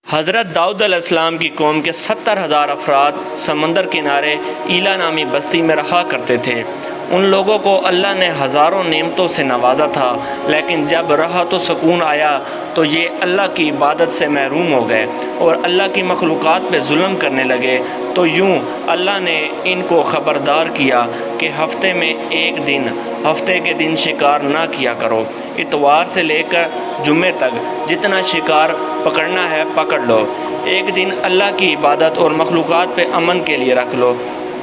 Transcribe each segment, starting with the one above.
حضرت داؤد علیہ السلام کی قوم کے 70,000 افراد سمندر کنارے ایلا نامی بستی میں رہا کرتے تھے۔ ان لوگوں کو اللہ نے ہزاروں نعمتوں سے نوازا تھا، لیکن جب راحت و سکون آیا تو یہ اللہ کی عبادت سے محروم ہو گئے اور اللہ کی مخلوقات پہ ظلم کرنے لگے۔ تو یوں اللہ نے ان کو خبردار کیا کہ ہفتے میں ایک دن، ہفتے کے دن شکار نہ کیا کرو۔ اتوار سے لے کر جمعے تک جتنا شکار پکڑنا ہے پکڑ لو، ایک دن اللہ کی عبادت اور مخلوقات پہ امن کے لیے رکھ لو۔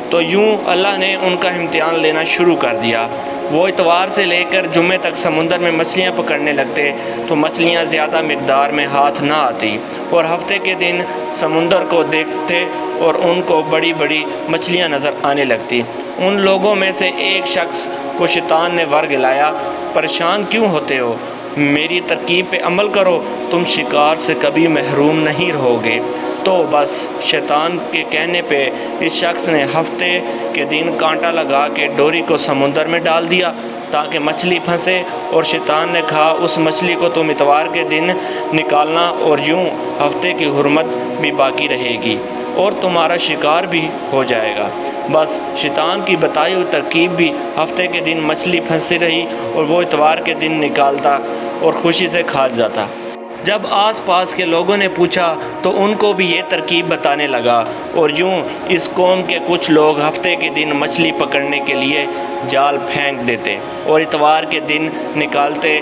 تو یوں اللہ نے ان کا امتحان لینا شروع کر دیا۔ وہ اتوار سے لے کر جمعے تک سمندر میں مچھلیاں پکڑنے لگتے تو مچھلیاں زیادہ مقدار میں ہاتھ نہ آتی، اور ہفتے کے دن سمندر کو دیکھتے اور ان کو بڑی بڑی مچھلیاں نظر آنے لگتی۔ ان لوگوں میں سے ایک شخص کو شیطان نے ورگلایا، پریشان کیوں ہوتے ہو؟ میری ترکیب پہ عمل کرو، تم شکار سے کبھی محروم نہیں رہو گے۔ تو بس شیطان کے کہنے پہ اس شخص نے ہفتے کے دن کانٹا لگا کے ڈوری کو سمندر میں ڈال دیا تاکہ مچھلی پھنسے، اور شیطان نے کہا اس مچھلی کو تم اتوار کے دن نکالنا، اور یوں ہفتے کی حرمت بھی باقی رہے گی اور تمہارا شکار بھی ہو جائے گا۔ بس شیطان کی بتائی ہوئی ترکیب بھی ہفتے کے دن مچھلی پھنسی رہی اور وہ اتوار کے دن نکالتا اور خوشی سے کھا جاتا۔ جب آس پاس کے لوگوں نے پوچھا تو ان کو بھی یہ ترکیب بتانے لگا، اور یوں اس قوم کے کچھ لوگ ہفتے کے دن مچھلی پکڑنے کے لیے جال پھینک دیتے اور اتوار کے دن نکالتے۔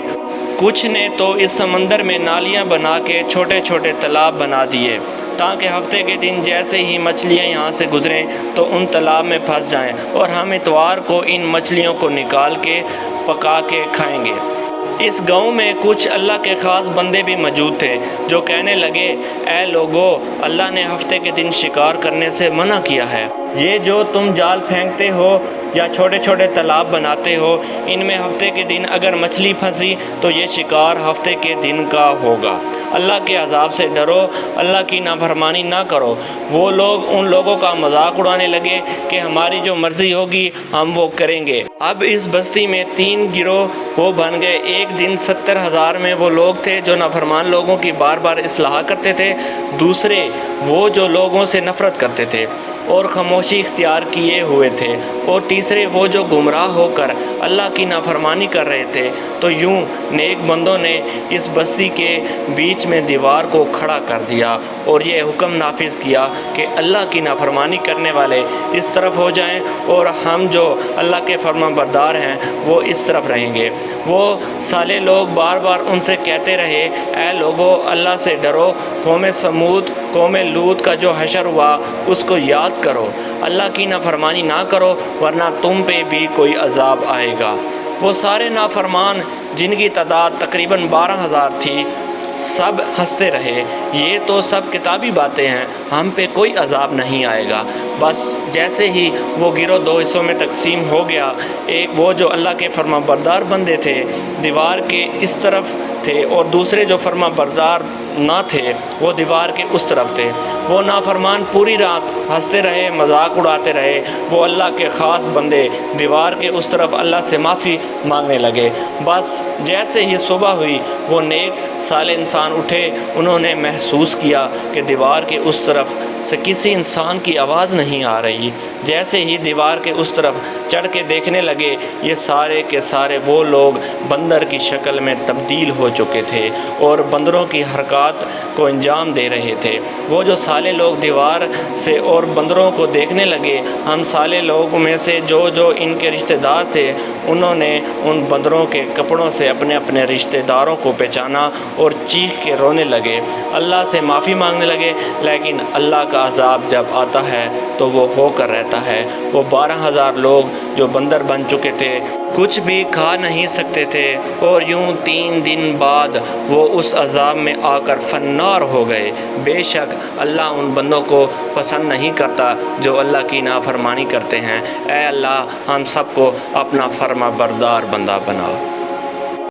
کچھ نے تو اس سمندر میں نالیاں بنا کے چھوٹے چھوٹے تالاب بنا دیے تاکہ ہفتے کے دن جیسے ہی مچھلیاں یہاں سے گزریں تو ان تالاب میں پھنس جائیں، اور ہم اتوار کو ان مچھلیوں کو نکال کے پکا کے کھائیں گے۔ اس گاؤں میں کچھ اللہ کے خاص بندے بھی موجود تھے جو کہنے لگے، اے لوگو، اللہ نے ہفتے کے دن شکار کرنے سے منع کیا ہے۔ یہ جو تم جال پھینکتے ہو یا چھوٹے چھوٹے تالاب بناتے ہو، ان میں ہفتے کے دن اگر مچھلی پھنسی تو یہ شکار ہفتے کے دن کا ہوگا۔ اللہ کے عذاب سے ڈرو، اللہ کی نافرمانی نہ کرو۔ وہ لوگ ان لوگوں کا مذاق اڑانے لگے کہ ہماری جو مرضی ہوگی ہم وہ کریں گے۔ اب اس بستی میں 3 گروہ وہ بن گئے۔ ایک دن 70,000 میں وہ لوگ تھے جو نافرمان لوگوں کی بار بار اصلاح کرتے تھے، دوسرے وہ جو لوگوں سے نفرت کرتے تھے اور خاموشی اختیار کیے ہوئے تھے، اور تیسرے وہ جو گمراہ ہو کر اللہ کی نافرمانی کر رہے تھے۔ تو یوں نیک بندوں نے اس بستی کے بیچ میں دیوار کو کھڑا کر دیا اور یہ حکم نافذ کیا کہ اللہ کی نافرمانی کرنے والے اس طرف ہو جائیں اور ہم جو اللہ کے فرما بردار ہیں وہ اس طرف رہیں گے۔ وہ سالے لوگ بار بار ان سے کہتے رہے، اے لوگو، اللہ سے ڈرو، قوم سمود، قوم لوط کا جو حشر ہوا اس کو یاد کرو، اللہ کی نافرمانی نہ کرو ورنہ تم پہ بھی کوئی عذاب آئے گا۔ وہ سارے نافرمان جن کی تعداد تقریباً 12,000 تھی، سب ہنستے رہے، یہ تو سب کتابی باتیں ہیں، ہم پہ کوئی عذاب نہیں آئے گا۔ بس جیسے ہی وہ گروہ 2 حصوں میں تقسیم ہو گیا، ایک وہ جو اللہ کے فرما بردار بندے تھے دیوار کے اس طرف تھے، اور دوسرے جو فرما بردار نہ تھے وہ دیوار کے اس طرف تھے۔ وہ نافرمان پوری رات ہنستے رہے، مذاق اڑاتے رہے۔ وہ اللہ کے خاص بندے دیوار کے اس طرف اللہ سے معافی مانگنے لگے۔ بس جیسے ہی صبح ہوئی وہ نیک صالح انسان اٹھے، انہوں نے محسوس کیا کہ دیوار کے اس طرف سے کسی انسان کی آواز نہیں آ رہی۔ جیسے ہی دیوار کے اس طرف چڑھ کے دیکھنے لگے، یہ سارے کے سارے وہ لوگ بندر کی شکل میں تبدیل ہو چکے تھے اور بندروں کی حرکات کو انجام دے رہے تھے۔ وہ جو صالح لوگ دیوار سے اور بندروں کو دیکھنے لگے، ہم صالح لوگوں میں سے جو ان کے رشتہ دار تھے، انہوں نے ان بندروں کے کپڑوں سے اپنے اپنے رشتہ داروں کو پہچانا اور چیخ کے رونے لگے، اللہ سے معافی مانگنے لگے۔ لیکن اللہ کا عذاب جب آتا ہے تو وہ ہو کر رہتا ہے۔ وہ 12,000 لوگ جو بندر بن چکے تھے کچھ بھی کھا نہیں سکتے تھے، اور یوں 3 دن بعد وہ اس عذاب میں آ کر فنار ہو گئے۔ بے شک اللہ ان بندوں کو پسند نہیں کرتا جو اللہ کی نافرمانی کرتے ہیں۔ اے اللہ، ہم سب کو اپنا فرما بردار بندہ بنا۔